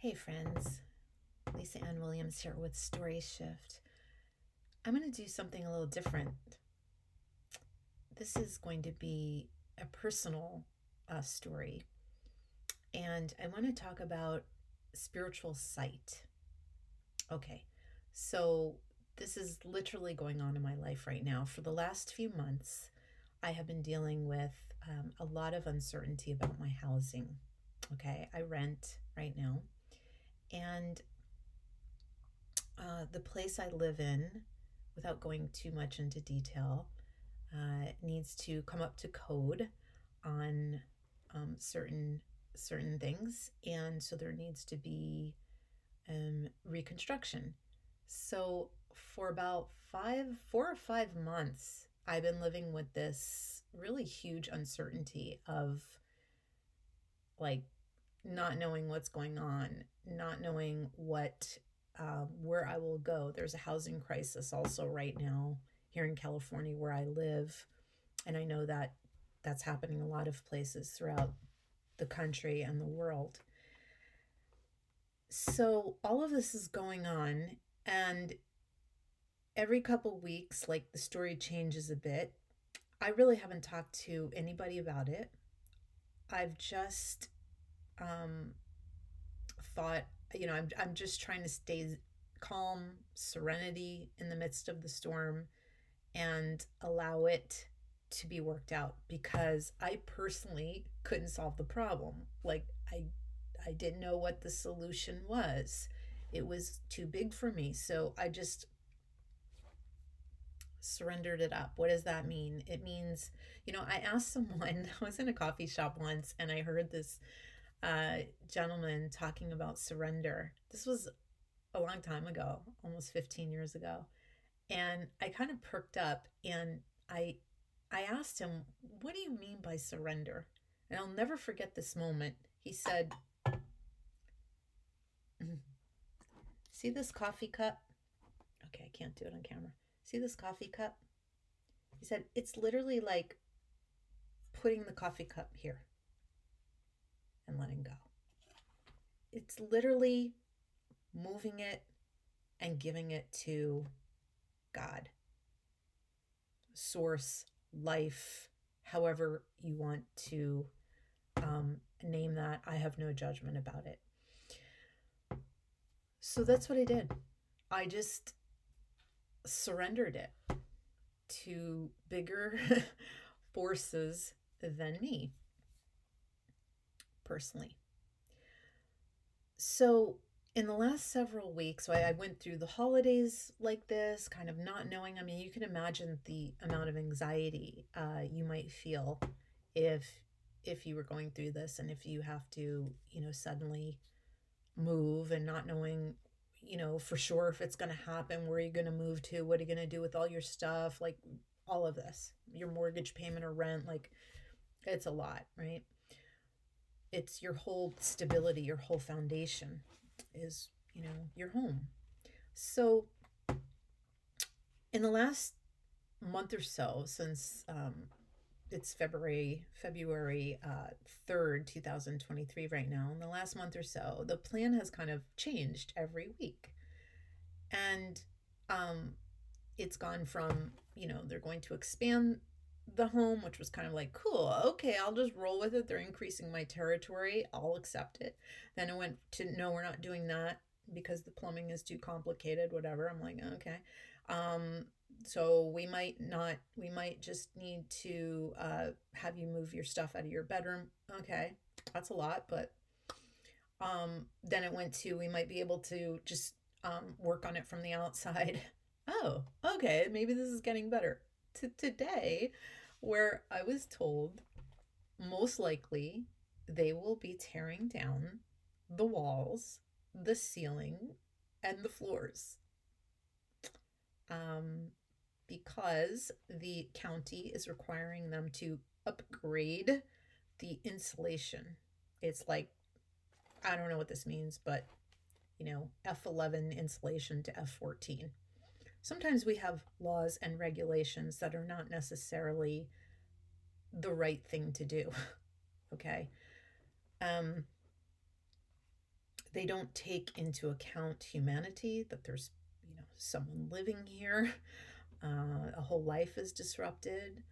Hey friends, Lisa Ann Williams here with StoryShift. I'm going to do something a little different. This is going to be a personal story, and I want to talk about spiritual sight. Okay, so this is literally going on in my life right now. For the last few months, I have been dealing with a lot of uncertainty about my housing. Okay, I rent right now, and the place I live in, without going too much into detail, needs to come up to code on certain things, and so there needs to be reconstruction. So for about 4 or 5 months, I've been living with this really huge uncertainty of like not knowing what's going on, not knowing where I will go. There's a housing crisis also right now here in California where I live, and I know that that's happening a lot of places throughout the country and the world. So all of this is going on, and every couple weeks, like the story changes a bit. I really haven't talked to anybody about it. I've just um, thought, I'm just trying to stay calm, serenity in the midst of the storm, and allow it to be worked out because I personally couldn't solve the problem. Like I didn't know what the solution was. It was too big for me. So I just surrendered it up. What does that mean? It means, I asked someone, I was in a coffee shop once and I heard this gentleman talking about surrender. This was a long time ago, almost 15 years ago. And I kind of perked up and I asked him, "What do you mean by surrender?" And I'll never forget this moment. He said, "See this coffee cup?" Okay, I can't do it on camera. "See this coffee cup?" He said, "It's literally like putting the coffee cup here and letting go. It's literally moving it and giving it to God, source, life, however you want to name that. I have no judgment about it." So that's what I did. I just surrendered it to bigger forces than me personally. So in the last several weeks, I went through the holidays like this, kind of not knowing. I mean, you can imagine the amount of anxiety you might feel if if you were going through this, and if you have to, suddenly move and not knowing, for sure if it's going to happen, where are you going to move to, what are you going to do with all your stuff, like all of this, your mortgage payment or rent, like it's a lot, right? It's your whole stability, your whole foundation is, your home. So in the last month or so, since it's February 3rd, 2023 right now, in the last month or so, the plan has kind of changed every week. And it's gone from, they're going to expand the home, which was kind of like, cool, okay, I'll just roll with it. They're increasing my territory, I'll accept it. Then it went to, no, we're not doing that because the plumbing is too complicated, whatever. I'm like, okay. So we might just need to have you move your stuff out of your bedroom. Okay, that's a lot, but then it went to, we might be able to just work on it from the outside. Oh, okay, maybe this is getting better. Today, where I was told most likely they will be tearing down the walls, the ceiling, and the floors. Um, because the county is requiring them to upgrade the insulation. It's like, I don't know what this means, but F11 insulation to F14. Sometimes we have laws and regulations that are not necessarily the right thing to do. Okay. Um, They don't take into account humanity, that there's, someone living here. A whole life is disrupted.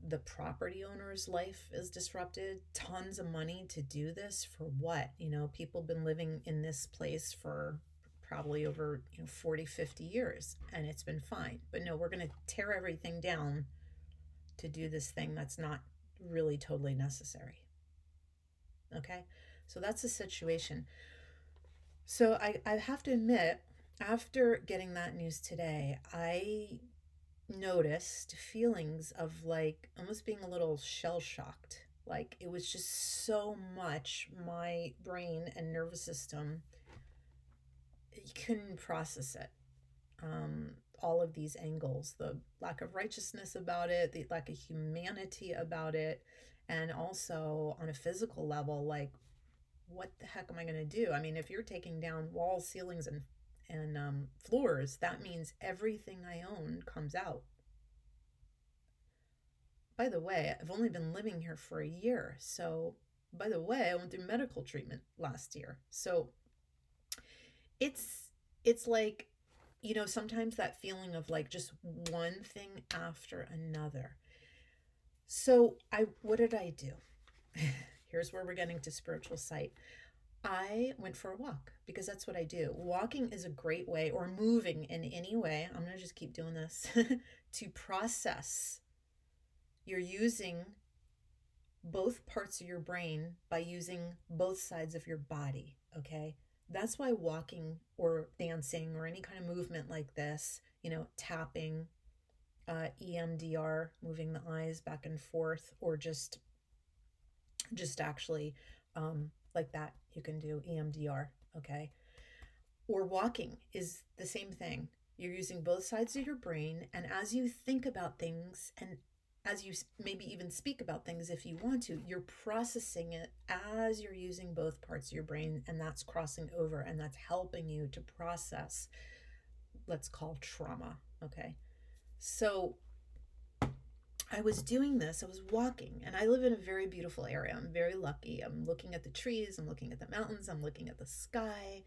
The property owner's life is disrupted. Tons of money to do this for what? People been living in this place for probably over 40, 50 years, and it's been fine. But no, we're going to tear everything down to do this thing that's not really totally necessary. Okay, so that's the situation. So I have to admit, after getting that news today, I noticed feelings of like almost being a little shell shocked. Like it was just so much, my brain and nervous system, you couldn't process it. All of these angles, the lack of righteousness about it, the lack of humanity about it, and also on a physical level, like what the heck am I going to do? I mean, if you're taking down walls, ceilings, and floors, that means everything I own comes out. By the way, I've only been living here for a year. So, by the way, I went through medical treatment last year. So, it's it's like, sometimes that feeling of like just one thing after another. So, I what did I do? Here's where we're getting to spiritual sight. I went for a walk because that's what I do. Walking is a great way, or moving in any way. I'm going to just keep doing this to process. You're using both parts of your brain by using both sides of your body, okay? That's why walking or dancing or any kind of movement like this, tapping, EMDR, moving the eyes back and forth, or just actually like that, you can do EMDR, okay? Or walking is the same thing. You're using both sides of your brain, and as you think about things, and as you maybe even speak about things if you want to, you're processing it as you're using both parts of your brain, and that's crossing over, and that's helping you to process, let's call trauma, okay? So I was doing this, I was walking, and I live in a very beautiful area. I'm very lucky. I'm looking at the trees, I'm looking at the mountains, I'm looking at the sky.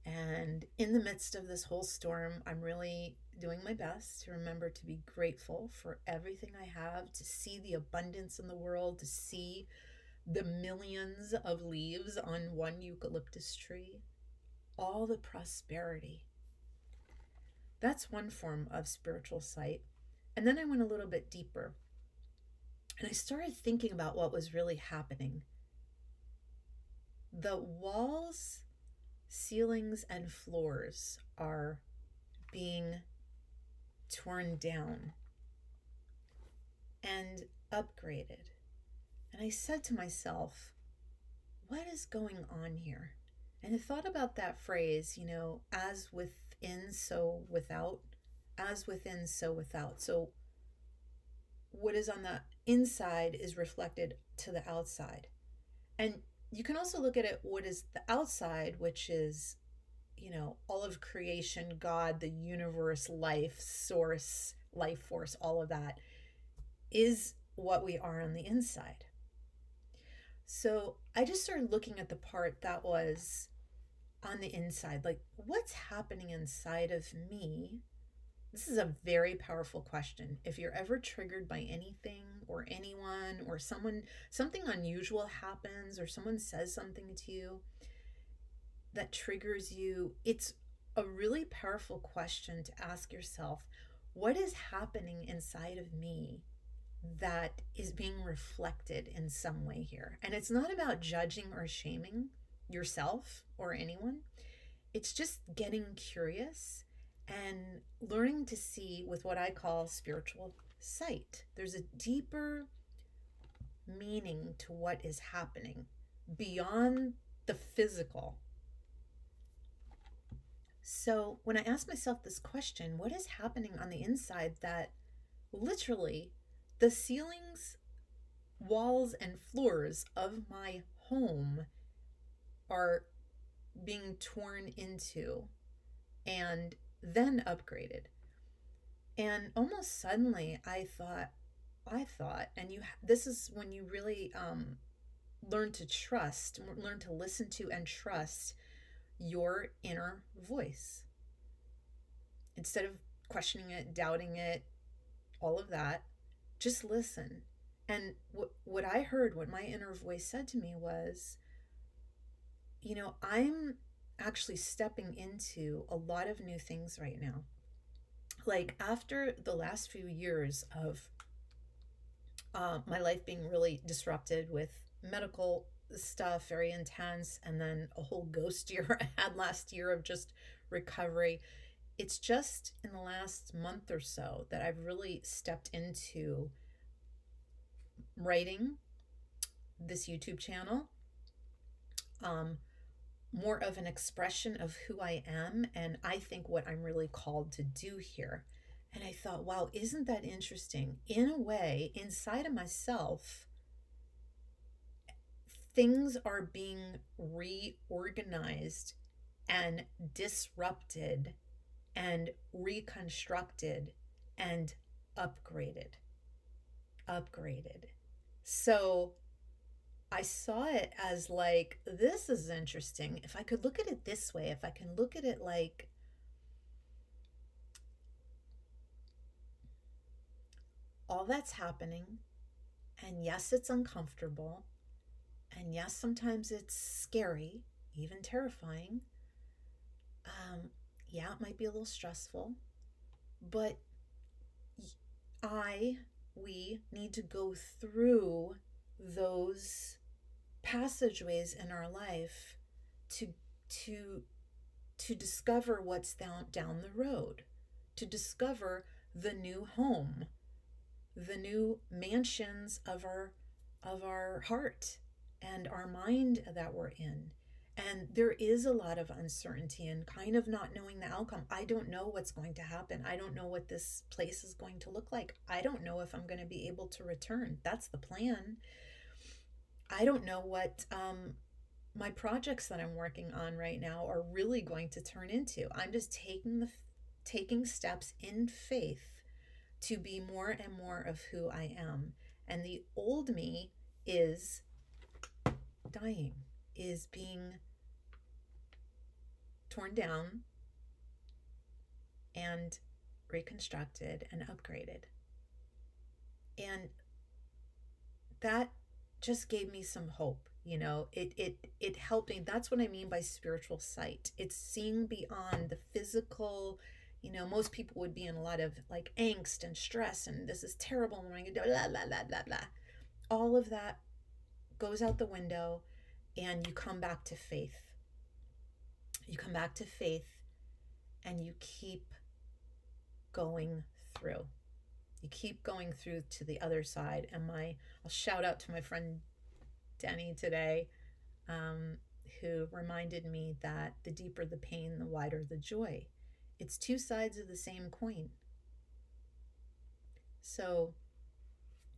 And in the midst of this whole storm, I'm really doing my best to remember to be grateful for everything I have, to see the abundance in the world, to see the millions of leaves on one eucalyptus tree, all the prosperity. That's one form of spiritual sight. And then I went a little bit deeper and I started thinking about what was really happening. The walls, ceilings, and floors are being torn down and upgraded. And I said to myself, what is going on here? And I thought about that phrase, as within, so without, as within, so without. So what is on the inside is reflected to the outside. And you can also look at it, what is the outside, which is, all of creation, God, the universe, life, source, life force, all of that is what we are on the inside. So I just started looking at the part that was on the inside, like what's happening inside of me. This is a very powerful question. If you're ever triggered by anything or anyone, or something unusual happens, or someone says something to you that triggers you, it's a really powerful question to ask yourself, what is happening inside of me that is being reflected in some way here? And it's not about judging or shaming yourself or anyone. It's just getting curious and learning to see with what I call spiritual sight. There's a deeper meaning to what is happening beyond the physical. So when I ask myself this question, what is happening on the inside, that literally the ceilings, walls, and floors of my home are being torn into and then upgraded. And almost suddenly I thought, and this is when you really learn to trust, learn to listen to and trust your inner voice. Instead of questioning it, doubting it, all of that, just listen. And what I heard, what my inner voice said to me was, I'm actually stepping into a lot of new things right now. Like after the last few years of my life being really disrupted with medical stuff, very intense, and then a whole ghost year I had last year of just recovery. It's just in the last month or so that I've really stepped into writing this YouTube channel, um, more of an expression of who I am, and I think what I'm really called to do here. And I thought, wow, isn't that interesting? In a way, inside of myself, things are being reorganized and disrupted and reconstructed and upgraded. So I saw it as like, this is interesting. If I could look at it this way, if I can look at it like, all that's happening, and yes, it's uncomfortable, and yes, sometimes it's scary, even terrifying. Yeah, it might be a little stressful, but we need to go through those passageways in our life to to to discover what's down the road, to discover the new home, the new mansions of our heart and our mind that we're in. And there is a lot of uncertainty and kind of not knowing the outcome. I don't know what's going to happen. I don't know what this place is going to look like. I don't know if I'm going to be able to return. That's the plan. I don't know what my projects that I'm working on right now are really going to turn into. I'm just taking steps in faith to be more and more of who I am. And the old me is dying, is being torn down and reconstructed and upgraded. And that just gave me some hope. It helped me. That's what I mean by spiritual sight. It's seeing beyond the physical. Most people would be in a lot of like angst and stress, and this is terrible, and I'm gonna do blah blah blah blah blah. All of that goes out the window, and you come back to faith. You come back to faith, and you keep going through. You keep going through to the other side. And I'll shout out to my friend Denny today, who reminded me that the deeper the pain, the wider the joy. It's two sides of the same coin. So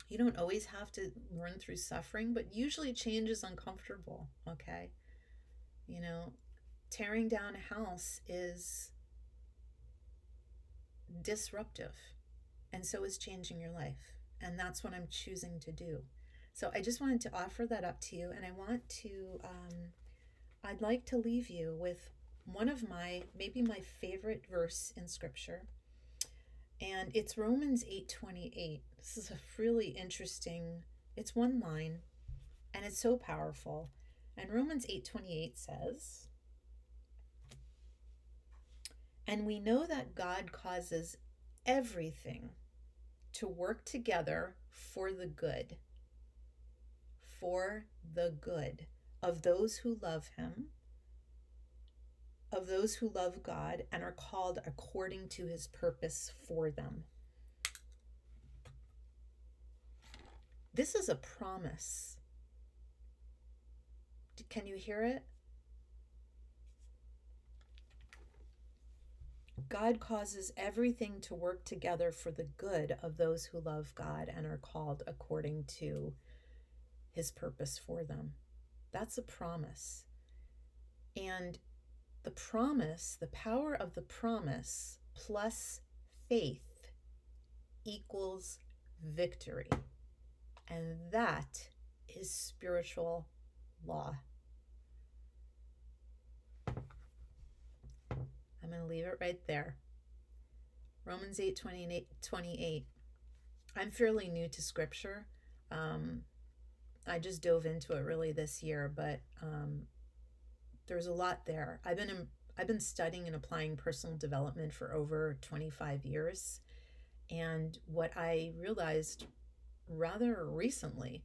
you don't always have to run through suffering, but usually change is uncomfortable, okay? Tearing down a house is disruptive, and so is changing your life. And that's what I'm choosing to do. So I just wanted to offer that up to you, and I'd like to leave you with one of maybe my favorite verse in scripture. And it's Romans 8:28. This is a really interesting, it's one line, and it's so powerful. And Romans 8:28 says, "And we know that God causes everything to work together for the good of those who love him, of those who love God and are called according to his purpose for them." This is a promise. Can you hear it? God causes everything to work together for the good of those who love God and are called according to his purpose for them. That's a promise. And the promise, the power of the promise plus faith equals victory. And that is spiritual law. to leave it right there. Romans 8:28. I'm fairly new to scripture. I just dove into it really this year, but there's a lot there. I've been studying and applying personal development for over 25 years, and what I realized rather recently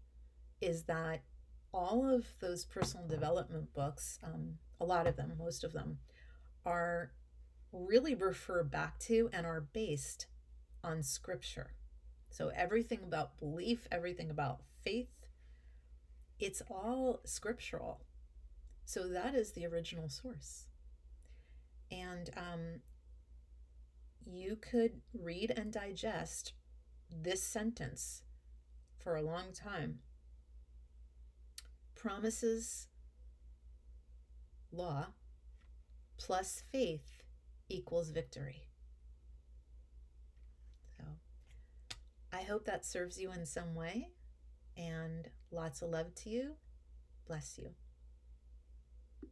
is that all of those personal development books, a lot of them, most of them, are really refer back to and are based on scripture. So everything about belief, everything about faith, it's all scriptural. So that is the original source. And you could read and digest this sentence for a long time. Promises, law, plus faith equals victory. So I hope that serves you in some way, and lots of love to you. Bless you.